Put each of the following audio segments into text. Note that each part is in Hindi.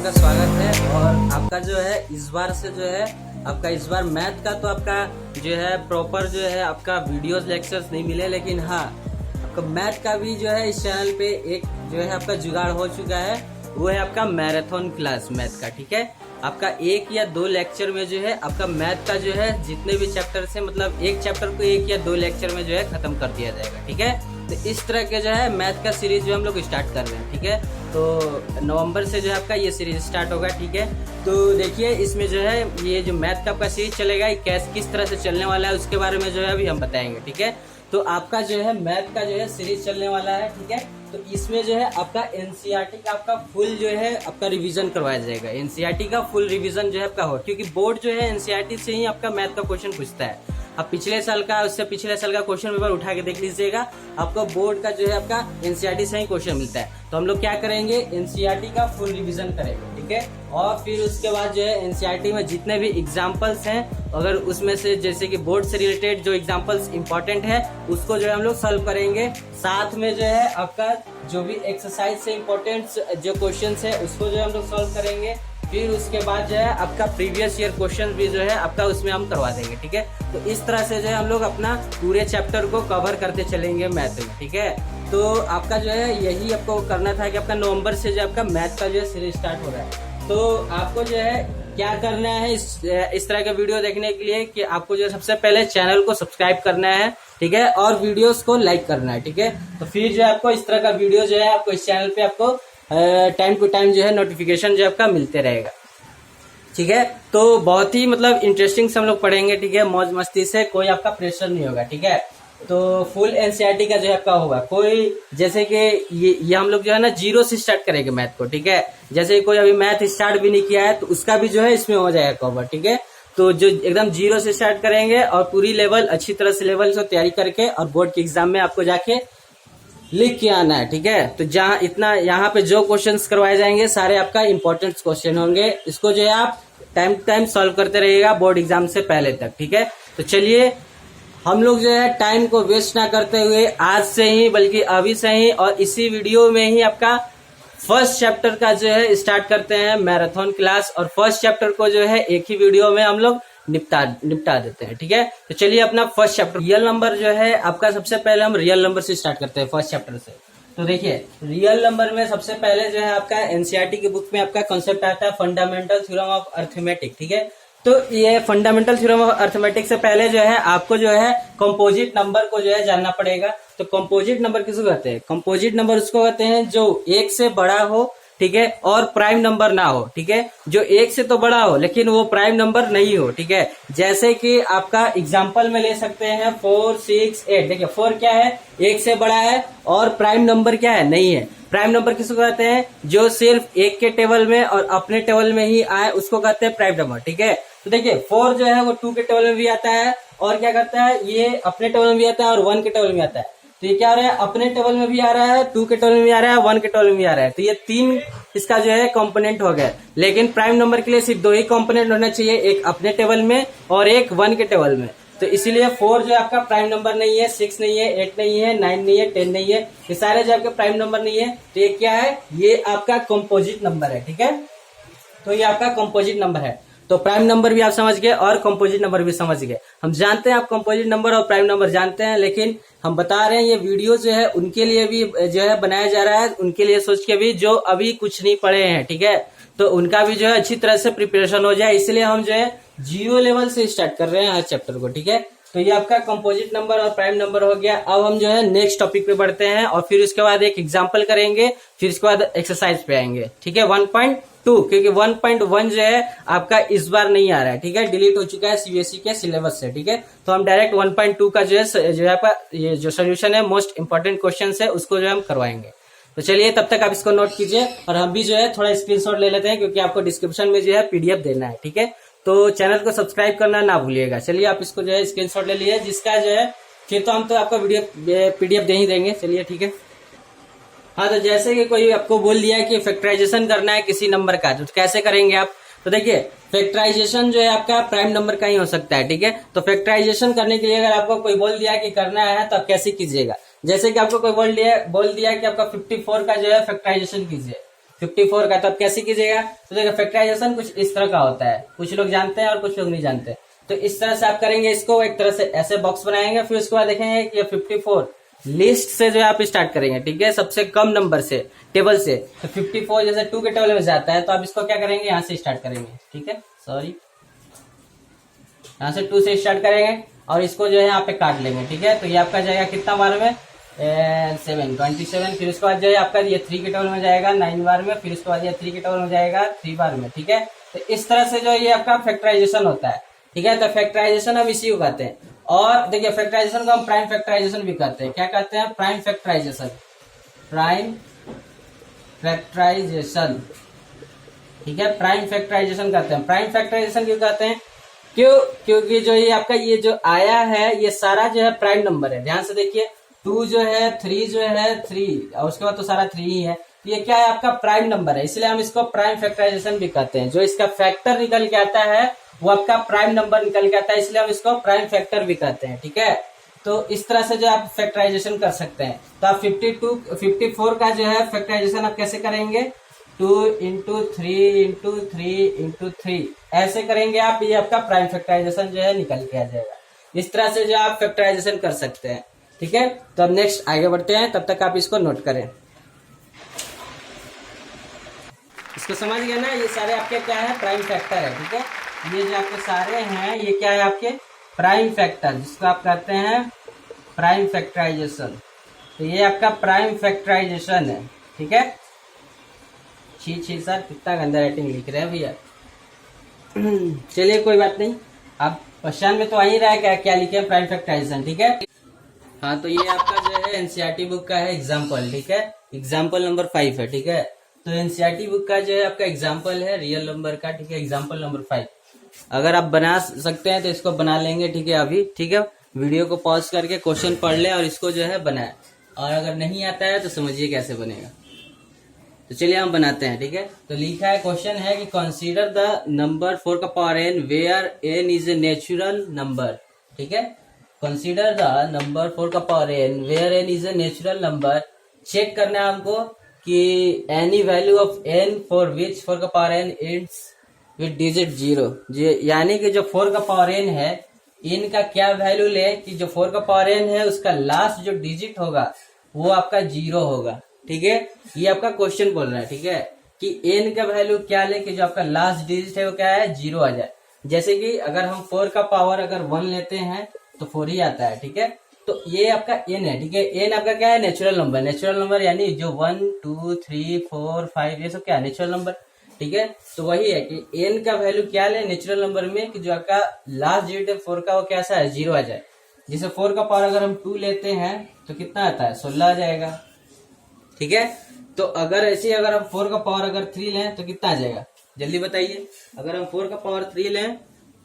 आपका स्वागत है। और आपका जो है इस बार से जो है आपका इस बार मैथ का तो आपका जो है प्रॉपर जो है आपका वीडियोस लेक्चर्स नहीं मिले, लेकिन हाँ आपका मैथ का भी जो है इस चैनल पे एक जो है आपका जुगाड़ हो चुका है। वो है आपका मैराथन क्लास मैथ का। ठीक है, आपका 1 या 2 लेक्चर में जो है आपका मैथ का जो है जितने भी चैप्टर से मतलब एक चैप्टर को 1 या 2 लेक्चर में जो है खत्म कर दिया जाएगा। ठीक है, तो इस तरह के जो है मैथ का सीरीज जो हम लोग स्टार्ट कर रहे हैं। ठीक है, तो नवंबर से जो है आपका ये सीरीज स्टार्ट होगा। ठीक है, तो देखिए इसमें जो है ये जो मैथ का आपका सीरीज चलेगा ये किस तरह से चलने वाला है उसके बारे में जो है अभी हम बताएंगे। ठीक है, तो आपका जो है मैथ का जो है सीरीज चलने वाला है। ठीक है, तो इसमें जो है आपका एनसीईआरटी का आपका फुल जो है आपका रिवीजन करवाया जाएगा। एनसीईआरटी का फुल रिवीजन जो है आपका हो, क्योंकि बोर्ड जो है एनसीईआरटी से ही आपका मैथ का क्वेश्चन पूछता है। आप पिछले साल का उससे पिछले साल का क्वेश्चन पेपर उठा के देख लीजिएगा, आपको बोर्ड का जो है आपका एनसीईआरटी से ही क्वेश्चन मिलता है। तो हम लोग क्या करेंगे, एनसीईआरटी का फुल रिवीजन करेंगे। ठीक है, और फिर उसके बाद जो है एनसीईआरटी में जितने भी एग्जाम्पल्स हैं, अगर उसमें से जैसे कि बोर्ड से रिलेटेड जो एग्जाम्पल्स इंपॉर्टेंट है उसको जो है हम लोग सॉल्व करेंगे। साथ में जो है आपका जो भी एक्सरसाइज से इम्पोर्टेंट जो क्वेश्चन है उसको जो है हम लोग सॉल्व करेंगे। फिर उसके बाद जो है आपका प्रीवियस ईयर क्वेश्चन भी जो है आपका उसमें हम करवा देंगे। ठीक है, तो इस तरह से जो है हम लोग अपना पूरे चैप्टर को कवर करते चलेंगे मैथ में। ठीक है, तो आपका जो है यही आपको करना था कि आपका नवंबर से जो आपका मैथ का जो है सीरीज स्टार्ट हो रहा है। तो आपको जो है क्या करना है इस तरह का वीडियो देखने के लिए कि आपको जो है सबसे पहले चैनल को सब्सक्राइब करना है। ठीक है, और वीडियोस को लाइक करना है। ठीक है, तो फिर जो है आपको इस तरह का वीडियो जो है आपको इस चैनल पे आपको टाइम टू टाइम जो है नोटिफिकेशन जो आपका मिलते रहेगा। ठीक है, तो बहुत ही मतलब इंटरेस्टिंग से हम लोग पढ़ेंगे। ठीक है, मौज मस्ती से, कोई आपका प्रेशर नहीं होगा। ठीक है, तो फुल एनसीईआरटी का जो है आपका होगा। कोई जैसे कि ये हम लोग जो है ना 0 से स्टार्ट करेंगे मैथ को। ठीक है, जैसे कोई अभी मैथ स्टार्ट भी नहीं किया है तो उसका भी जो है इसमें हो जाएगा कवर। ठीक है, तो जो एकदम 0 से स्टार्ट करेंगे और पूरी लेवल अच्छी तरह से लेवल से तैयारी करके और बोर्ड के एग्जाम में आपको जाके लिख के आना है। ठीक है, तो जहाँ इतना यहाँ पे जो क्वेश्चंस करवाए जाएंगे सारे आपका इंपॉर्टेंट क्वेश्चन होंगे। इसको जो है आप टाइम टू टाइम सॉल्व करते रहिएगा बोर्ड एग्जाम से पहले तक। ठीक है, तो चलिए हम लोग जो है टाइम को वेस्ट ना करते हुए आज से ही बल्कि अभी से ही और इसी वीडियो में ही आपका फर्स्ट चैप्टर का जो है स्टार्ट करते हैं मैराथन क्लास। और फर्स्ट चैप्टर को जो है एक ही वीडियो में हम लोग निपटा देते हैं। ठीक है, तो चलिए अपना फर्स्ट चैप्टर रियल नंबर जो है आपका सबसे पहले हम रियल नंबर से स्टार्ट करते हैं फर्स्ट चैप्टर से। तो देखिए रियल नंबर में सबसे पहले जो है आपका एनसीईआरटी की बुक में आपका कॉन्सेप्ट आता है फंडामेंटल थ्योरम ऑफ अर्थमेटिक। ठीक है, तो ये फंडामेंटल थ्योरम ऑफ अर्थमेटिक से पहले जो है आपको जो है कंपोजिट नंबर को जो है जानना पड़ेगा। तो कंपोजिट नंबर किसको कहते हैं, कंपोजिट नंबर उसको कहते हैं जो 1 से बड़ा हो। ठीक है, और प्राइम नंबर ना हो। ठीक है, जो 1 से तो बड़ा हो लेकिन वो प्राइम नंबर नहीं हो। ठीक है, जैसे कि आपका एग्जांपल में ले सकते हैं 4, 6, 8। देखिए 4 क्या है, 1 से बड़ा है और प्राइम नंबर क्या है, नहीं है। प्राइम नंबर किसको कहते हैं, जो सिर्फ 1 के टेबल में और अपने टेबल में ही आए उसको कहते हैं प्राइम नंबर। ठीक है, तो देखिए 4 जो है वो 2 के टेबल में भी आता है और क्या करता है ये अपने टेबल में भी आता है और 1 के टेबल में आता है। तो ये क्या हो रहा है, अपने टेबल में भी आ रहा है, 2 के टेबल में भी आ रहा है, 1 के टेबल में भी आ रहा है। तो ये 3 इसका जो है कंपोनेंट हो गया। लेकिन प्राइम नंबर के लिए सिर्फ 2 ही कंपोनेंट होना चाहिए, एक अपने टेबल में और एक 1 के टेबल में। तो इसीलिए 4 जो है आपका प्राइम नंबर नहीं है, 6 नहीं है, 8 नहीं है, 9 नहीं है, 10 नहीं है, ये सारे जो आपके प्राइम नंबर नहीं है। तो ये क्या है, ये आपका कंपोजिट नंबर है। ठीक है, तो ये आपका कंपोजिट नंबर है। तो प्राइम नंबर भी आप समझ गए और कंपोजिट नंबर भी समझ गए। हम जानते हैं आप कंपोजिट नंबर और प्राइम नंबर जानते हैं, लेकिन हम बता रहे हैं ये वीडियो जो है उनके लिए भी जो है बनाया जा रहा है, उनके लिए सोच के भी जो अभी कुछ नहीं पढ़े हैं। ठीक है, तो उनका भी जो है अच्छी तरह से प्रिपरेशन हो जाए, इसलिए हम जो है 0 लेवल से स्टार्ट कर रहे हैं हर चैप्टर को। ठीक है, तो ये आपका कंपोजिट नंबर और प्राइम नंबर हो गया। अब हम जो है नेक्स्ट टॉपिक पे बढ़ते हैं और फिर उसके बाद एक एग्जाम्पल करेंगे, फिर उसके बाद एक्सरसाइज पे आएंगे। ठीक है, 1.2 क्योंकि 1.1 जो है आपका इस बार नहीं आ रहा है। ठीक है, डिलीट हो चुका है सीबीएसई के सिलेबस से। ठीक है, तो हम डायरेक्ट 1.2 का जो है आपका ये जो सोल्यूशन है मोस्ट इंपॉर्टेंट क्वेश्चन है उसको जो हम करवाएंगे। तो चलिए तब तक आप इसको नोट कीजिए और हम भी जो है थोड़ा स्क्रीनशॉट ले लेते हैं क्योंकि आपको डिस्क्रिप्शन में जो है पीडीएफ देना है। ठीक है, तो चैनल को सब्सक्राइब करना ना भूलिएगा। चलिए आप इसको जो है स्क्रीनशॉट ले लिए, जिसका जो है फिर तो हम तो आपको पीडीएफ दे ही देंगे। चलिए ठीक है, हाँ तो जैसे कि कोई आपको बोल दिया कि फैक्टराइजेशन करना है किसी नंबर का, तो कैसे करेंगे आप। तो देखिए फैक्टराइजेशन जो है आपका प्राइम नंबर का ही हो सकता है। ठीक है, तो फैक्टराइजेशन करने के लिए अगर आपको कोई बोल दिया कि करना है तो आप कैसे कीजिएगा। जैसे कि आपको कोई बोल दिया कि आपका 54 का जो है फैक्टराइजेशन कीजिए, 54 का। तो अब कैसे कीजिएगा, तो देखिए फैक्टराइजेशन कुछ इस तरह का होता है, कुछ लोग जानते हैं और कुछ लोग नहीं जानते। तो इस तरह से आप करेंगे, इसको एक तरह से ऐसे बॉक्स बनाएंगे, फिर उसके बाद देखेंगे कि ये 54 लिस्ट से जो है आप स्टार्ट करेंगे, ठीक है, सबसे कम नंबर से टेबल से। तो 54 जैसे 2 के टेबल में जाता है, तो आप इसको क्या करेंगे, यहाँ से स्टार्ट करेंगे, ठीक है, सॉरी, यहाँ से 2 से स्टार्ट करेंगे और इसको जो है यहाँ पे काट लेंगे, ठीक है। तो ये आपका जाएगा कितना बार में, 27। फिर उसके बाद जो है आपका ये 3 के टेबल में जाएगा 9 बार में, फिर उसके बाद ये 3 के टेबल में जाएगा 3 बार में, ठीक है। तो इस तरह से जो ये आपका फैक्टराइजेशन होता है, ठीक है। तो फैक्टराइजेशन हम इसी को कहते हैं। और देखिए फैक्टराइजेशन को हम प्राइम फैक्टराइजेशन भी कहते हैं। क्या कहते हैं, प्राइम फैक्टराइजेशन, प्राइम फैक्टराइजेशन, ठीक है, प्राइम फैक्टराइजेशन कहते हैं। प्राइम फैक्टराइजेशन क्यों कहते हैं, क्योंकि जो ये आपका ये जो आया है ये सारा जो है प्राइम नंबर है। ध्यान से देखिए, 2 जो है, 3 जो है, 3 और उसके बाद तो सारा 3 ही है। तो ये क्या है, आपका प्राइम नंबर है, इसलिए हम इसको प्राइम फैक्टराइजेशन भी कहते हैं। जो इसका फैक्टर निकल के आता है वो आपका प्राइम नंबर निकल के आता है, इसलिए हम इसको प्राइम फैक्टर भी कहते हैं, ठीक है। तो इस तरह से जो आप फैक्टराइजेशन कर सकते हैं। तो आप 54 का जो है फैक्टराइजेशन आप कैसे करेंगे, 2 इंटू 3 इंटू 3 इंटू 3 ऐसे करेंगे आप, ये आपका प्राइम फैक्टराइजेशन जो है निकल के आ जाएगा। इस तरह से जो आप फैक्टराइजेशन कर सकते हैं, ठीक है। तो अब नेक्स्ट आगे बढ़ते हैं, तब तक आप इसको नोट करें। इसको समझ गए ना, ये सारे आपके क्या है, प्राइम फैक्टर है, ठीक है। ये जो आपके सारे हैं ये क्या है, आपके प्राइम फैक्टर, जिसको आप कहते हैं प्राइम फैक्टराइजेशन। तो ये आपका प्राइम फैक्टराइजेशन है, ठीक है। छी सर, कितना गंदा राइटिंग लिख रहे हैं भैया। चलिए कोई बात नहीं, आप क्वेश्चन में तो आ ही रहा है क्या क्या लिखे हैं, प्राइम फैक्टराइजेशन, ठीक है। हाँ, तो ये आपका जो है एनसीईआरटी बुक का है एग्जाम्पल, ठीक है, एग्जाम्पल नंबर 5 है, ठीक है। तो एनसीईआरटी बुक का जो है आपका एग्जाम्पल है रियल नंबर का, ठीक है, एग्जाम्पल नंबर 5। अगर आप बना सकते हैं तो इसको बना लेंगे, ठीक है, अभी, ठीक है। वीडियो को पॉज करके क्वेश्चन पढ़ ले और इसको जो है बनाए, और अगर नहीं आता है तो समझिए कैसे बनेगा। तो चलिए हम बनाते हैं, ठीक है। तो लिखा है, क्वेश्चन है कि कंसीडर द नंबर 4 का power n where n is a natural number, ठीक है। कंसीडर द नंबर 4 का power n where n is a natural number. Check करना है हमको कि any value of n for which 4 का power n its with digit 0, यानी कि जो 4 का पावर n है, n का क्या वैल्यू ले कि जो 4 का पावर n है उसका लास्ट जो डिजिट होगा वो आपका 0 होगा, ठीक है। ये आपका क्वेश्चन बोल रहा है, ठीक है, कि n का वैल्यू क्या ले कि जो आपका लास्ट डिजिट है वो क्या है, 0 आ जाए। जैसे कि अगर हम 4 का पावर अगर 1 लेते हैं तो 4 ही आता है, ठीक है। तो ये आपका n है, ठीक है। n आपका क्या है, नेचुरल नंबर, नेचुरल नंबर यानी जो 1 2 3 4 5 ये सब क्या है, नेचुरल नंबर, ठीक है। तो वही है कि n का वैल्यू क्या ले नेचुरल नंबर में कि जो आपका लास्ट डिजिट है 4 का वो कैसा है, 0 आ जाए। जैसे 4 का पावर अगर हम 2 लेते हैं तो कितना आता है, 16 आ जाएगा, ठीक है। तो अगर ऐसे अगर हम 4 का पावर अगर 3 लें तो कितना आ जाएगा, जल्दी बताइए। अगर हम 4 का पावर 3 लें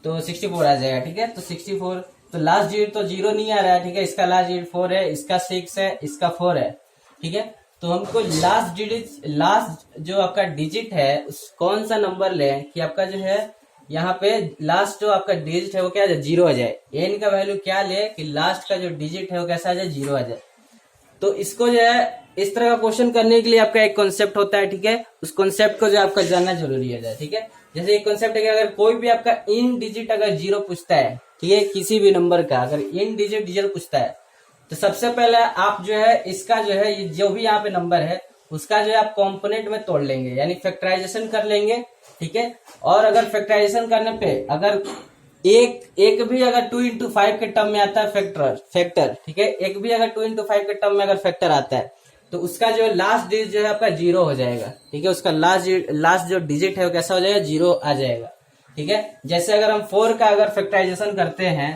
तो 64 आ जाएगा, ठीक है। तो 64, तो लास्ट डिजिट तो 0 नहीं आ रहा है, ठीक है। इसका लास्ट डिजिट 4 है, इसका 6 है, इसका 4 है, ठीक है। तो हमको लास्ट जो आपका डिजिट है उस कौन सा नंबर लें कि आपका जो है यहाँ पे लास्ट जो आपका डिजिट है वो क्या आ जाए, 0 आ जाए। n का वैल्यू क्या ले कि लास्ट का जो डिजिट है वो कैसा आ जाए, 0 आ जाए। तो इसको जो है इस तरह का क्वेश्चन करने के लिए आपका एक कॉन्सेप्ट होता है, ठीक है। उस कॉन्सेप्ट को जो आपका जानना जरूरी है, ठीक है। जैसे एक कॉन्सेप्ट है कि अगर कोई भी आपका इन डिजिट अगर 0 पूछता है, ठीक है, किसी भी नंबर का अगर इन डिजिट 0 पूछता है तो सबसे पहले आप जो है इसका जो है जो भी यहाँ पे नंबर है उसका जो है आप कॉम्पोनेंट में तोड़ लेंगे, यानी फैक्टराइजेशन कर लेंगे, ठीक है। और अगर फैक्टराइजेशन करने पे अगर एक भी अगर 2 इंटू 5 के टर्म में आता है फैक्टर, ठीक है, एक भी अगर 2 इंटू 5 के टर्म में अगर फैक्टर आता है तो उसका जो लास्ट डिजिट जो है आपका 0 हो जाएगा, ठीक है। उसका लास्ट जो डिजिट है वो कैसा हो जाएगा, 0 आ जाएगा, ठीक है। जैसे अगर हम 4 का अगर फैक्टराइजेशन करते हैं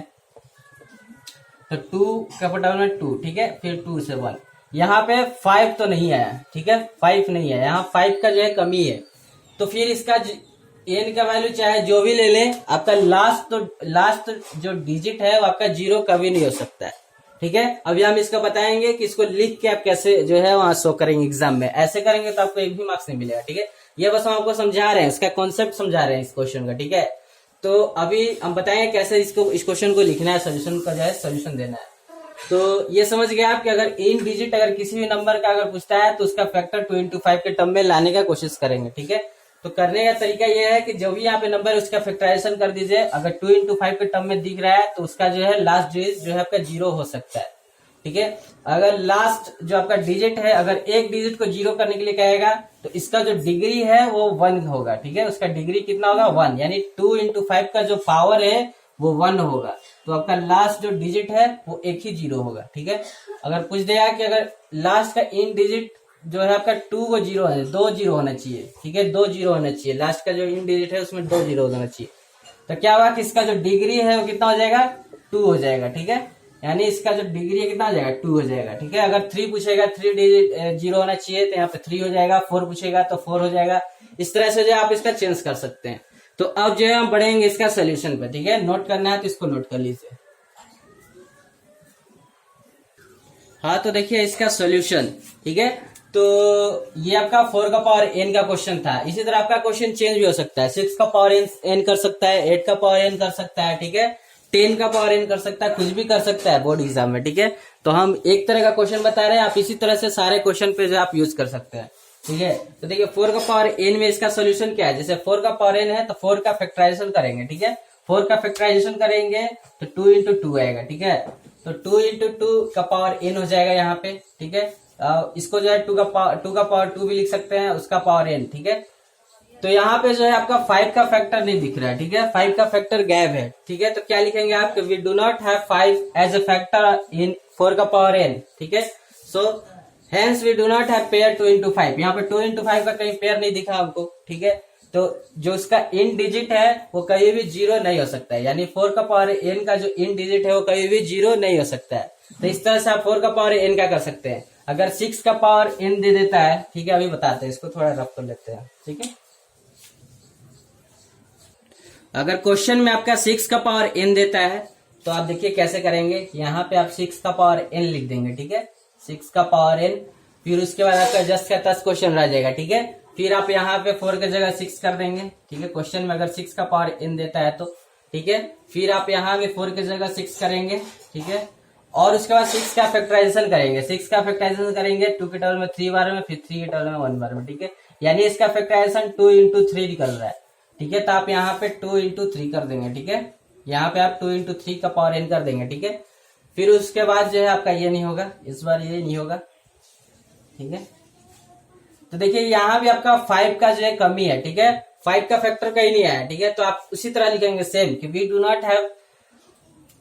तो 2 कैपिटल में 2, ठीक है, फिर 2 से 1, यहाँ पे 5 तो नहीं आया, ठीक है, 5 नहीं है, यहाँ 5 का जो है कमी है। तो फिर इसका n का वैल्यू चाहे जो भी ले लें, आपका लास्ट जो डिजिट है वो आपका 0 कभी नहीं हो सकता है, ठीक है। अभी हम इसको बताएंगे कि इसको लिख के आप कैसे जो है वहां शो करेंगे एग्जाम में। ऐसे करेंगे तो आपको एक भी मार्क्स नहीं मिलेगा, ठीक है। ये बस हम आपको समझा रहे हैं, इसका कॉन्सेप्ट समझा रहे हैं इस क्वेश्चन का, ठीक है। तो अभी हम बताएंगे कैसे इस क्वेश्चन को लिखना है, सोल्यूशन का जो है सोल्यूशन देना है। तो ये समझ गए आप कि अगर इन डिजिट अगर किसी भी नंबर का अगर पूछता है तो उसका फैक्टर 2 into 5 के टर्म में लाने का कोशिश करेंगे, ठीक है। तो करने का तरीका ये है कि जो भी यहाँ पे नंबर है उसका फैक्टराइजेशन कर दीजिए। अगर 2 into 5 के टर्म में दिख रहा है तो उसका जो है लास्ट डिजिट जो है आपका 0 हो सकता है, ठीक है। अगर लास्ट जो आपका डिजिट है अगर एक डिजिट को 0 करने के लिए कहेगा तो इसका जो डिग्री है वो 1 होगा, ठीक है। उसका डिग्री कितना होगा 1, यानी 2 into 5 का जो पावर है वो 1 होगा। तो आपका लास्ट जो डिजिट है वो एक ही 0 होगा, ठीक है। अगर पूछ देगा कि अगर लास्ट का इन डिजिट जो है आपका 2 वो 0 है, 2 0 होना चाहिए, ठीक है, 2 0 होना चाहिए। लास्ट का जो इन डिजिट है उसमें 2 0 होना चाहिए। तो क्या होगा कि इसका जो डिग्री है वो कितना हो जाएगा 2 हो जाएगा, ठीक है। यानी इसका जो डिग्री है कितना हो जाएगा 2 हो जाएगा, ठीक है। अगर 3 पूछेगा 3 डिजिट 0 होना चाहिए तो यहाँ पे 3 हो जाएगा। 4 पूछेगा तो 4 हो जाएगा। इस तरह से जो आप इसका चेंज कर सकते हैं। तो अब जो है हम बढ़ेंगे इसका सोल्यूशन पे, ठीक है। नोट करना है तो इसको नोट कर लीजिए। हाँ तो देखिए इसका सोल्यूशन, ठीक है। तो ये आपका 4 का पावर n का क्वेश्चन था। इसी तरह आपका क्वेश्चन चेंज भी हो सकता है। 6 का पावर n कर सकता है, 8 का पावर n कर सकता है, ठीक है, 10 का पावर n कर सकता है, कुछ भी कर सकता है बोर्ड एग्जाम में, ठीक है। तो हम एक तरह का क्वेश्चन बता रहे हैं, आप इसी तरह से सारे क्वेश्चन पे जो आप यूज कर सकते हैं, ठीक है। तो देखिए 4 का पावर n में इसका सोल्यूशन क्या है। जैसे 4 का पावर n है तो 4 का फैक्टराइजेशन करेंगे, ठीक है। 4 का फैक्टराइजेशन करेंगे तो 2 into 2 आएगा, ठीक है। तो 2 into 2 का पावर n हो जाएगा यहाँ पे, ठीक है। इसको जो है 2 का पावर 2 भी लिख सकते हैं, उसका पावर n, ठीक है। तो यहाँ पे जो है आपका 5 का फैक्टर नहीं दिख रहा है, ठीक है, 5 का फैक्टर गायब है, ठीक है। तो क्या लिखेंगे आप, we do not have 5 as a factor in 4 का पावर n, ठीक है। So hence we do not have pair 2 into 5। यहाँ पे 2 into 5 का कहीं पेयर नहीं दिखा हमको, ठीक है। तो जो इसका इन डिजिट है वो कहीं भी 0 नहीं हो सकता है, यानी 4 का पावर n का जो इन डिजिट है वो कहीं भी 0 नहीं हो सकता है। तो इस तरह से आप 4 का पावर n का कर सकते हैं। अगर 6 का पावर n दे देता है, ठीक है, अभी बताते हैं, इसको थोड़ा रफ कर लेते हैं, ठीक है। अगर क्वेश्चन में आपका 6 का पावर n देता है तो आप देखिए कैसे करेंगे। यहाँ पे आप 6 का पावर n लिख देंगे, ठीक है, 6 का पावर n। फिर उसके बाद आपका जस्ट का तस क्वेश्चन रह जाएगा, ठीक है। फिर आप यहाँ पे 4 की जगह 6 कर देंगे, ठीक है। क्वेश्चन में अगर 6 का पावर n देता है तो, ठीक है। फिर आप यहाँ पे 4 की जगह 6 करेंगे, ठीक है। और उसके बाद 6 का फैक्टराइजेशन करेंगे। 6 का फैक्टराइजेशन करेंगे 2 के टर्म में 3 बार में, फिर 3 के टर्म में 1 बार में, ठीक है। यानी इसका फैक्टराइजेशन 2 into 3 निकल रहा है, ठीक है। तो आप यहाँ पे 2 into 3 कर देंगे, ठीक है। यहाँ पे आप 2 into 3 का पावर n कर देंगे, ठीक है। फिर उसके बाद जो है आपका ये नहीं होगा, इस बार ये नहीं होगा, ठीक है। तो देखिए यहाँ भी आपका 5 का जो है कमी है, ठीक है, 5 का फैक्टर कहीं नहीं आया, ठीक है। तो आप उसी तरह लिखेंगे सेम कि we do not have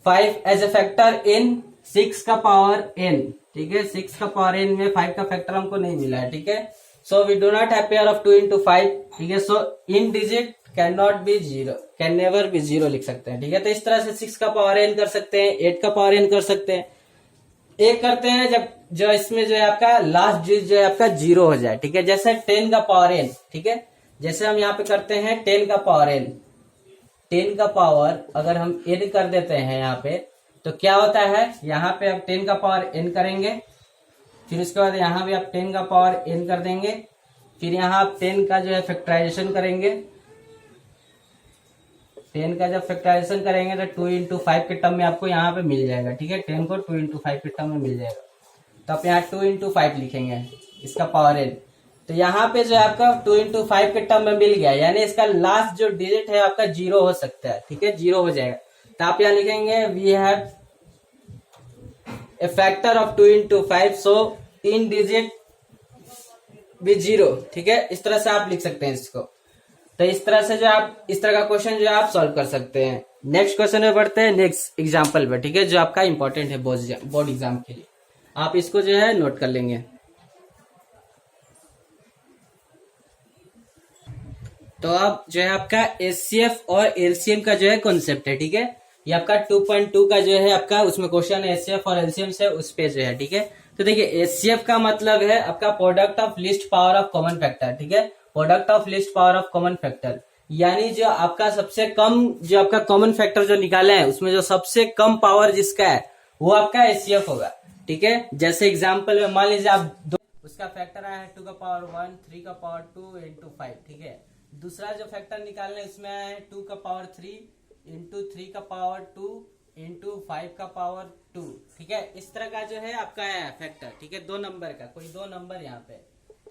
5 as a factor in 6 का पावर n, ठीक है। 6 का पावर n में 5 का फैक्टर हमको नहीं मिला है, ठीक है। So we do not have pair of 2 into 5, ठीक है। So in digit can not be 0, can never be 0 लिख सकते हैं, ठीक है। तो इस तरह से 6 का पावर n कर सकते हैं, 8 का पावर n कर सकते हैं। एक करते हैं जब जो इसमें जो है आपका लास्ट डिजिट जो है आपका 0 हो जाए, ठीक है। जैसे 10 का पावर n, ठीक है। जैसे हम यहाँ पे करते हैं 10 का पावर n, 10 का पावर अगर हम n कर देते हैं यहाँ पे तो क्या होता है, यहाँ पे आप 10 का पावर n करेंगे, फिर उसके बाद यहाँ भी आप 10 का पावर n कर देंगे, फिर यहाँ आप 10 का जो है फैक्टराइजेशन करेंगे। 10 का जब फैक्टराइजेशन करेंगे तो 2 into 5 के टर्म में आपको यहाँ पे मिल जाएगा, ठीक है। 10 को 2 into 5 के टर्म में मिल जाएगा। तो आप यहाँ 2 into 5 लिखेंगे इसका पावर n। तो यहाँ पे जो है आपका 2 into 5 के टर्म में मिल गया, यानी इसका लास्ट जो डिजिट है आपका 0 हो सकता है, ठीक है, 0 हो जाएगा। तो आप यहाँ लिखेंगे we have a factor of 2 into 5, so in digit भी 0, ठीक है। इस तरह से आप लिख सकते हैं इसको। तो इस तरह से जो आप इस तरह का क्वेश्चन जो आप सॉल्व कर सकते हैं। नेक्स्ट क्वेश्चन में बढ़ते हैं नेक्स्ट एग्जांपल पे, ठीक है, जो आपका इंपॉर्टेंट है बोर्ड एग्जाम के लिए। आप इसको जो है नोट कर लेंगे। तो अब जो है आपका एचसीएफ और एलसीएम का जो है कॉन्सेप्ट है, ठीक है। ये आपका 2.2 का जो है आपका उसमें क्वेश्चन है एचसीएफ और एलसीएम से, उस पे जो है, ठीक है। तो देखिए एचसीएफ का मतलब है आपका product of least power of common factor, ठीक है, product of least power of common factor. यानी जो आपका सबसे कम जो आपका कॉमन फैक्टर जो निकाले हैं उसमें जो सबसे कम पावर जिसका है वो आपका एचसीएफ होगा, ठीक है। जैसे एग्जाम्पल में मान लीजिए आप उसका फैक्टर आया है 2 का पावर 1, 3 का पावर 2 into 5, ठीक है। दूसरा जो फैक्टर निकालना है उसमें आया है 2 का पावर 3 into 3 का पावर 2 इंटू 5 का पावर 2, ठीक है। इस तरह का जो है आपका है फैक्टर, ठीक है, 2 नंबर का, कोई 2 नंबर यहाँ पे,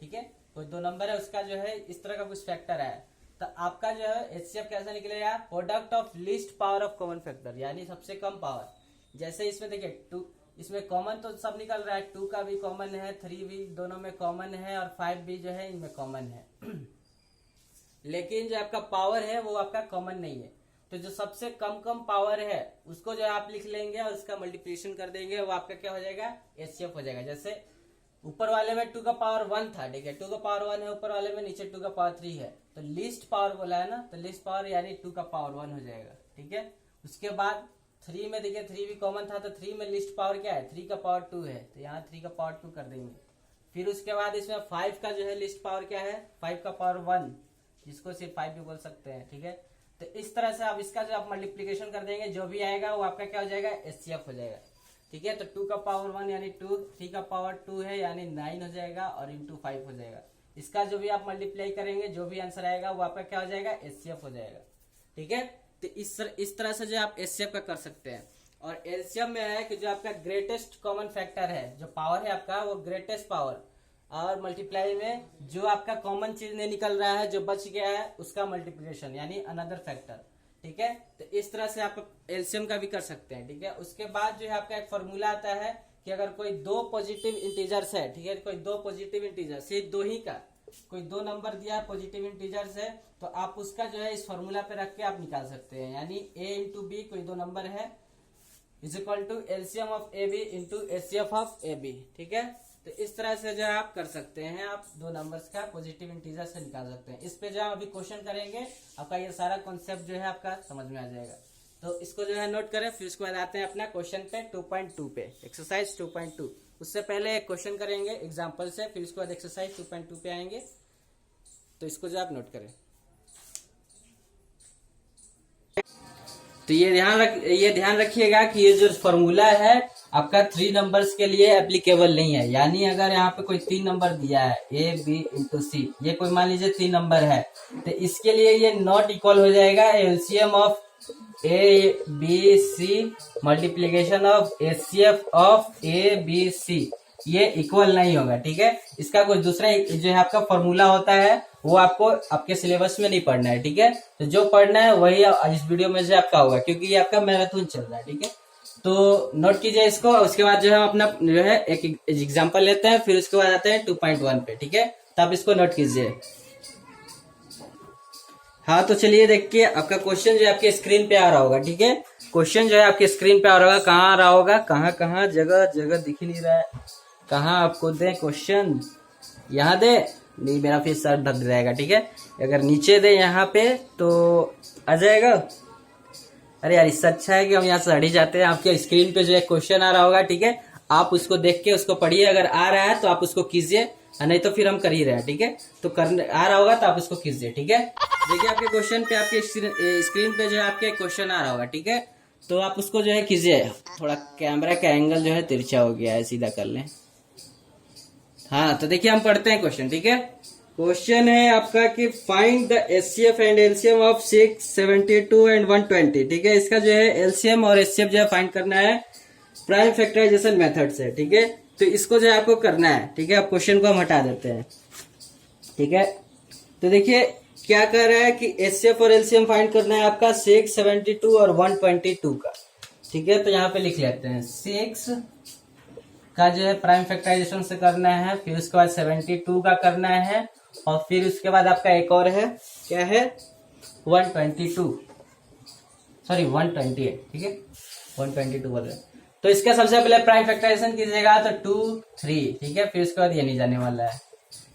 ठीक है, कोई 2 नंबर है उसका जो है इस तरह का कुछ फैक्टर है, तो आपका जो है एचसीएफ कैसा निकलेगा, product of least power of common factor, यानी सबसे कम पावर। जैसे इसमें देखिए 2, इसमें कॉमन तो सब निकल रहा है, 2 का भी कॉमन है, 3 भी दोनों में कॉमन है, और 5 भी जो है इनमें कॉमन है लेकिन जो आपका पावर है वो आपका कॉमन नहीं है। तो जो सबसे कम पावर है उसको जो आप लिख लेंगे और उसका मल्टीप्लिकेशन कर देंगे, वो आपका क्या हो जाएगा, एचसीएफ हो जाएगा। जैसे ऊपर वाले में 2 का पावर 1 था, ठीक है, 2 का पावर 1 है ऊपर वाले में, नीचे 2 का पावर 3 है, तो लीस्ट पावर बोला है ना, तो लीस्ट पावर यानी 2 का पावर 1 हो जाएगा, ठीक है। उसके बाद 3 में देखिए 3 भी कॉमन था, तो 3 में लिस्ट पावर क्या है, 3 का पावर 2 है, तो यहाँ 3 का पावर 2 कर देंगे। फिर उसके बाद इसमें 5 का जो है लिस्ट पावर क्या है, 5 का पावर 1, जिसको सिर्फ 5 भी बोल सकते हैं, ठीक है। तो इस तरह से आप इसका जो आप मल्टीप्लिकेशन कर देंगे, जो भी आएगा वो आपका क्या हो जाएगा, एचसीएफ हो जाएगा, ठीक है। तो 2 का पावर 1 यानी 2, 3 का पावर 2 है यानी 9 हो जाएगा, और इंटू 5 हो जाएगा। इसका जो भी आप मल्टीप्लाई करेंगे, जो भी आंसर आएगा वो आपका क्या हो जाएगा, एचसीएफ हो जाएगा, ठीक है। तो इस तरह से जो आप एचसीएफ का कर सकते हैं। और एलसीएम में है कि जो आपका ग्रेटेस्ट कॉमन फैक्टर है, जो पावर है आपका वो ग्रेटेस्ट पावर, और मल्टीप्लाई में जो आपका कॉमन चीज नहीं निकल रहा है, जो बच गया है उसका मल्टीप्लिकेशन यानी अनदर फैक्टर, ठीक है। तो इस तरह से आप एलसीएम का भी कर सकते हैं, ठीक है। उसके बाद जो है आपका एक फॉर्मूला आता है कि अगर कोई 2 पॉजिटिव इंटीजर्स है, ठीक है, कोई 2 पॉजिटिव इंटीजर, सिर्फ 2 ही का कोई 2 नंबर दिया है पॉजिटिव इंटीजर्स है, तो आप उसका जो है इस फॉर्मूला पे रख के आप निकाल सकते हैं, यानी a इंटू बी, कोई 2 नंबर है, is equal to LCM of A B into HCF of A B, ठीक है। तो इस तरह से जो है आप कर सकते हैं, आप 2 नंबर्स का पॉजिटिव इंटीजर से निकाल सकते हैं। इस पे जो हम अभी क्वेश्चन करेंगे, आपका ये सारा कॉन्सेप्ट जो है आपका समझ में आ जाएगा। तो इसको जो है नोट करें, फिर उसके बाद आते हैं अपना क्वेश्चन पे 2.2 पे, एक्सरसाइज 2.2। उससे पहले एक क्वेश्चन करेंगे एग्जाम्पल से, फिर उसके बाद एक्सरसाइज 2.2 पे आएंगे, तो इसको जो आप नोट करें। तो ये ध्यान रखिएगा कि ये जो फॉर्मूला है आपका 3 नंबर्स के लिए एप्लीकेबल नहीं है, यानी अगर यहाँ पे कोई 3 नंबर दिया है ए बी इंटू सी, ये कोई मान लीजिए 3 नंबर है, तो इसके लिए ये नॉट इक्वल हो जाएगा LCM of A B C multiplication of HCF of A B C, ये इक्वल नहीं होगा, ठीक है। इसका कुछ दूसरा जो है आपका फॉर्मूला होता है, वो आपको आपके सिलेबस में नहीं पढ़ना है, ठीक है। तो जो पढ़ना है वही इस वीडियो में से आपका होगा, क्योंकि ये आपका मैराथन चल रहा है, ठीक है। तो नोट कीजिए इसको। उसके बाद जो है हम अपना जो है एक एग्जांपल लेते हैं, फिर उसके बाद आते हैं 2.1 पे, ठीक है। तो आप इसको नोट कीजिए। हाँ, तो चलिए देखिए, आपका क्वेश्चन जो है आपके स्क्रीन पे आ रहा होगा, ठीक है। क्वेश्चन जो है आपके स्क्रीन पे आ रहा होगा, कहाँ आ रहा होगा, कहाँ जगह दिख नहीं रहा है, कहाँ आपको दे क्वेश्चन, यहाँ दे नहीं, मेरा फिर सर ढक जाएगा, ठीक है। अगर नीचे दे यहाँ पे तो आ जाएगा। अरे यार, इससे अच्छा है कि हम यहाँ से हट ही जाते हैं। आपके स्क्रीन पे जो है क्वेश्चन आ रहा होगा, ठीक है, आप उसको देख के उसको पढ़िए, अगर आ रहा है तो आप उसको कीजिए, नहीं तो फिर हम कर ही रहे हैं, ठीक है। तो आ रहा होगा तो आप उसको कीजिए, ठीक है। देखिए आपके क्वेश्चन पे, आपके स्क्रीन पे जो है आपके क्वेश्चन आ रहा होगा, ठीक है। तो आप उसको जो है कीजिए। थोड़ा कैमरा का एंगल जो है तिरछा हो गया है, सीधा कर लें। हाँ, तो देखिए हम पढ़ते हैं क्वेश्चन, ठीक है। क्वेश्चन है आपका कि find the HCF and LCM of 6, 72 and 120, ठीक है। इसका जो है एलसीएम और एचसीएफ जो है फाइंड करना है प्राइम फैक्टराइजेशन मेथड से, ठीक है। तो इसको जो है आपको करना है, ठीक है। अब क्वेश्चन को हम हटा देते हैं, ठीक है। तो देखिए क्या कह रहा है कि एचसीएफ और एलसीएम फाइंड करना है आपका 6, 72 और 122 का, ठीक है। तो यहाँ पे लिख लेते हैं 6 का जो है प्राइम फैक्टराइजेशन से करना है, फिर उसके बाद 72 का करना है, और फिर उसके बाद आपका एक और है, क्या है, 122, सॉरी 128, ठीक है, 122 बोल रहे हैं। तो इसका सबसे पहले प्राइम फैक्टराइजेशन कीजिएगा तो 2, 3, ठीक है। फिर उसके बाद ये नहीं जाने वाला है।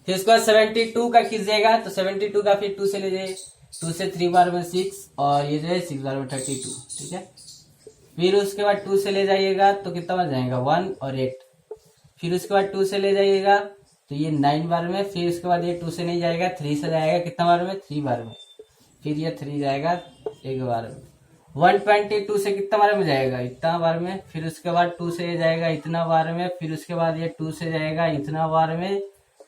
फिर उसके बाद 72 का कीजिएगा तो 72 का फिर 2 से ले जाइए, 2 से 3 बार में 6, और ये जो है 6 बार में 32, ठीक है। फिर उसके बाद 2 से ले जाइएगा तो कितना बन जाएगा, 1 और 8। फिर उसके बाद 2 से ले जाइएगा तो ये 9 बार में, फिर उसके बाद ये 2 से नहीं जाएगा, 3 से जाएगा, कितना बार में, 3 बार में, फिर ये 3 जाएगा 1 बार में। 122 से कितना बार में जाएगा, इतना बार में, फिर उसके बाद 2 से ये जाएगा इतना बार में, फिर उसके बाद ये 2 से जाएगा इतना बार में,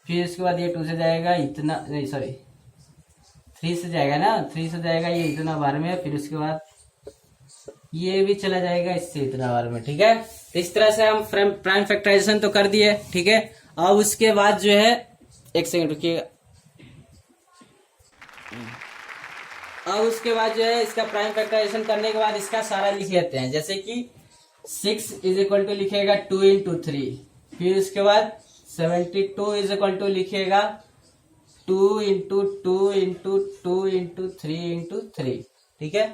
फिर उसके बाद ये 2 से जाएगा इतना, नहीं सॉरी 3 से जाएगा ना, 3 से जाएगा ये इतना बार में, फिर उसके बाद ये भी चला जाएगा इससे इतना बार में, ठीक है। तो इस तरह से हम प्राइम फैक्टराइजेशन तो कर दिए, ठीक है। अब उसके बाद जो है, एक सेकंड रुकिएगा। अब उसके बाद जो है इसका प्राइम फैक्टराइजेशन करने के बाद इसका सारा लिख लेते हैं। जैसे कि 6 इज इक्वल टू लिखेगा 2 इंटू 3, फिर उसके बाद 72 इज इक्वल टू लिखेगा 2 इंटू 2 इंटू 2 इंटू 3 इंटू 3, ठीक है।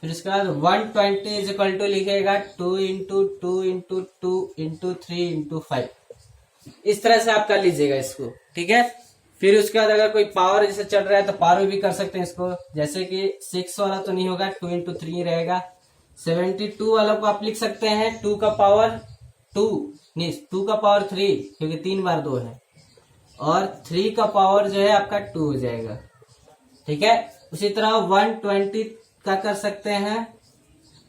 फिर उसके बाद 120 इज इक्वल टू लिखेगा 2 इंटू 2 इंटू 2 इंटू 3 इंटू 5। इस तरह से आप कर लीजिएगा इसको, ठीक है। फिर उसके बाद अगर कोई पावर जैसे चल रहा है तो पावर भी कर सकते हैं इसको। जैसे कि 6 वाला तो नहीं होगा, 2 इंटू 3 रहेगा। 72 वाला को आप लिख सकते हैं 2 का पावर 2 नहीं, 2 का पावर 3, क्योंकि 3 बार 2 है, और 3 का पावर जो है आपका 2 हो जाएगा, ठीक है। उसी तरह 120 का कर सकते हैं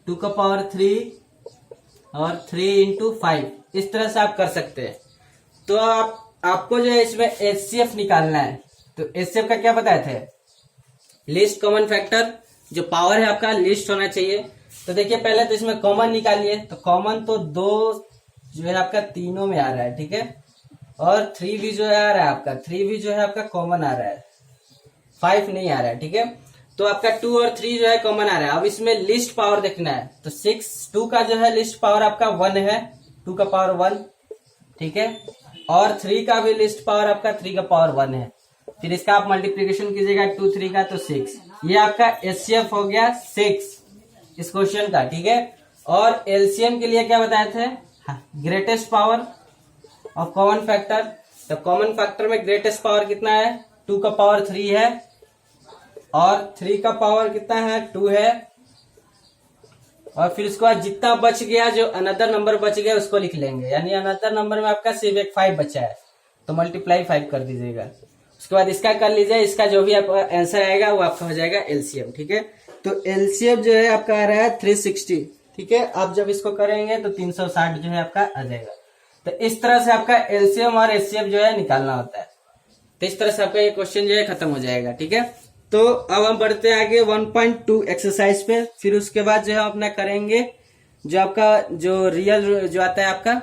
2 का पावर 3 और 3 इंटू 5। इस तरह से आप कर सकते हैं। तो आपको जो है इसमें एचसीएफ निकालना है। तो एचसीएफ का क्या बताए थे, लिस्ट कॉमन फैक्टर, जो पावर है आपका लिस्ट होना चाहिए। तो देखिए पहले तो इसमें कॉमन निकालिए। तो कॉमन तो 2 जो है आपका तीनों में आ रहा है, ठीक है। और 3 भी जो है आ रहा है आपका, 3 भी जो है आपका कॉमन आ रहा है, 5 नहीं आ रहा है, ठीक है। तो आपका 2 और 3 जो है कॉमन आ रहा है। अब इसमें लिस्ट पावर देखना है। तो 2 का जो है लिस्ट पावर आपका 1 है, 2 का पावर 1, ठीक है। और 3 का भी लिस्ट पावर आपका 3 का पावर 1 है। फिर इसका आप मल्टीप्लीकेशन कीजिएगा 2 3 का, तो 6। ये आपका एचसीएफ हो गया 6 इस क्वेश्चन का, ठीक है। और एलसीएम के लिए क्या बताए थे, greatest power of common factor. तो कॉमन फैक्टर में ग्रेटेस्ट पावर कितना है, 2 का पावर 3 है, और 3 का पावर कितना है, 2 है। और फिर उसके बाद जितना बच गया, जो अनदर नंबर बच गया उसको लिख लेंगे। यानी अनदर नंबर में आपका सिर्फ एक 5 बचा है, तो मल्टीप्लाई 5 कर दीजिएगा। उसके बाद इसका कर लीजिए, इसका जो भी आपका आंसर आएगा वो आपका हो जाएगा एलसीएम, ठीक है। तो एलसीएम जो है आपका आ रहा है 360, ठीक है। आप जब इसको करेंगे तो 360 जो है आपका आ जाएगा। तो इस तरह से आपका एलसीएम और एचसीएफ जो है निकालना होता है। तो इस तरह से आपका ये क्वेश्चन जो है खत्म हो जाएगा, ठीक है। तो अब हम बढ़ते हैं आगे 1.2 एक्सरसाइज पे। फिर उसके बाद जो है अपना करेंगे जो आपका जो रियल जो आता है आपका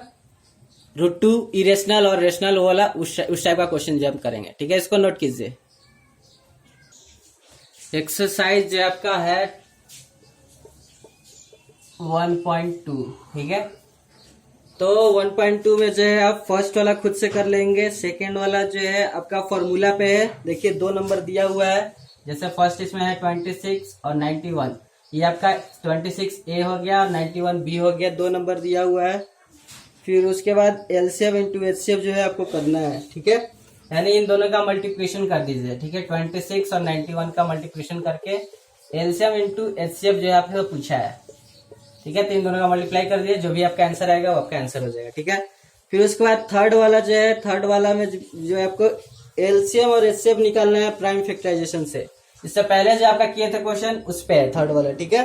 √2 इरेशनल और रेशनल वाला, उस टाइप का क्वेश्चन जो हम करेंगे, ठीक है। इसको नोट कीजिए। एक्सरसाइज जो आपका है 1.2, ठीक है। तो 1.2 में जो है आप फर्स्ट वाला खुद से कर लेंगे। सेकेंड वाला जो है आपका फॉर्मूला पे है। देखिए 2 नंबर दिया हुआ है। जैसे फर्स्ट इसमें है 26 और 91, ये आपका 26A हो गया और 91B हो गया, 2 नंबर दिया हुआ है। फिर उसके बाद एलसीएम इंटू एचसीएफ जो है आपको करना है, ठीक है। यानी इन दोनों का मल्टीप्लिकेशन कर दीजिए, ठीक है। 26 और 91 का मल्टीप्लिकेशन करके एलसीएम इंटू एचसीएफ जो है आपसे पूछा है, ठीक है। तो इन दोनों का मल्टीप्लाई कर दिए, जो भी आपका आंसर आएगा वो आपका आंसर हो जाएगा, ठीक है। फिर उसके बाद थर्ड वाला जो है, थर्ड वाला में जो है आपको एलसीएम और एचसीएफ निकालना है प्राइम फैक्टराइजेशन से। इससे पहले जो आपका किए थे क्वेश्चन उस पे है थर्ड वाला, ठीक है।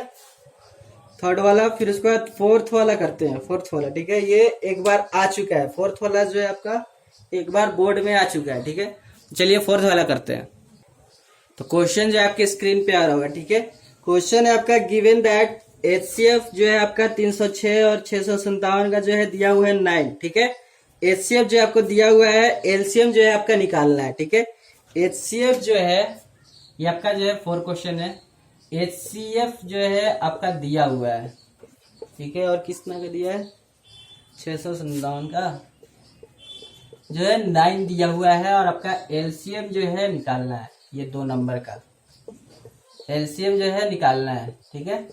थर्ड वाला। फिर उसके बाद फोर्थ वाला करते हैं, फोर्थ वाला, ठीक है। ये एक बार आ चुका है, फोर्थ वाला जो है आपका एक बार बोर्ड में आ चुका है, ठीक है। चलिए फोर्थ वाला करते हैं। तो क्वेश्चन जो आपके स्क्रीन पे आ रहा होगा, ठीक है। क्वेश्चन है आपका गिवन दैट एचसीएफ जो है आपका 306 और 657 का जो है दिया हुआ है 9, ठीक है। एचसीएफ जो आपको दिया हुआ है, एलसीएम जो है आपका निकालना है, ठीक है। एचसीएफ जो है ये आपका जो है 4 क्वेश्चन है। एचसीएफ जो है आपका दिया हुआ है, ठीक है। और कितना का दिया है, 657 का जो है 9 दिया हुआ है। और आपका एलसीएम जो है निकालना है, ये 2 नंबर का एलसीएम जो है निकालना है, ठीक है।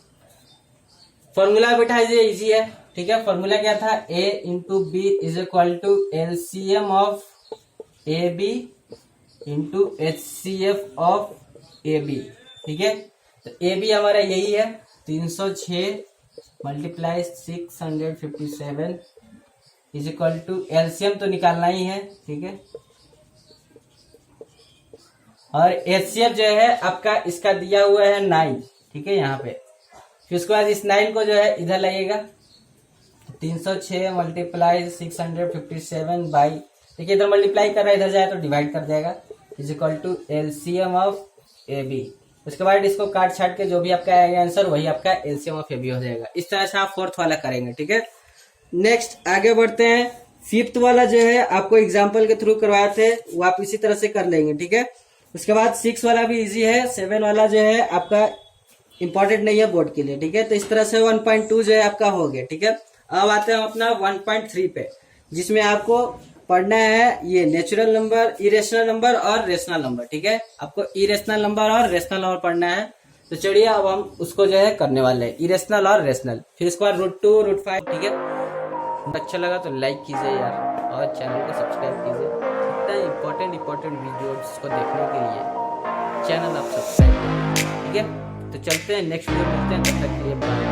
फॉर्मूला बैठा दीजिए, इजी है, ठीक है। फॉर्मूला क्या था, A into B is equal to LCM of A B into HCF of A B, ठीक है। तो ए बी हमारा यही है 306 multiply 657 is equal to LCM तो निकालना ही है, ठीक है। और एचसीएफ जो है आपका इसका दिया हुआ है 9, ठीक है, यहाँ पे। फिर उसके बाद इस 9 को जो है इधर लगेगा, 306 मल्टीप्लाई 657 बाई, देखिए इधर मल्टीप्लाई कर रहा है, इधर जाए तो डिवाइड कर जाएगा, is equal to LCM of A B, उसके बाद इसको काट छाट के जो भी आपका आएगा आंसर वही आपका एलसीएम ऑफ एबी हो जाएगा। इस तरह से आप फोर्थ वाला करेंगे, ठीक है। नेक्स्ट आगे बढ़ते हैं। फिफ्थ वाला जो है आपको एग्जाम्पल के थ्रू करवाए थे, वो आप इसी तरह से कर लेंगे, ठीक है। उसके बाद 6 वाला भी इजी है, 7 वाला जो है आपका इंपॉर्टेंट नहीं है बोर्ड के लिए, ठीक है। तो इस तरह से 1.2 जो है आपका हो गया, ठीक है। अब आते हैं अपना 1.3 पे, जिसमें आपको पढ़ना है ये नेचुरल नंबर, इरेशनल नंबर और रेशनल नंबर, ठीक है। आपको इरेशनल नंबर और रेशनल नंबर पढ़ना है। तो चलिए अब हम उसको जो है करने वाले हैं, इरेशनल और रेशनल। फिर इसके बाद √2 √5, ठीक है। अच्छा लगा तो लाइक कीजिए यार, और चैनल को सब्सक्राइब कीजिए। इतना इंपॉर्टेंट वीडियोस को देखने के लिए चैनल आप सब्सक्राइब करिए, ठीक है। तो चलते हैं नेक्स्ट वीडियो मिलते हैं, तब तक के लिए बाय।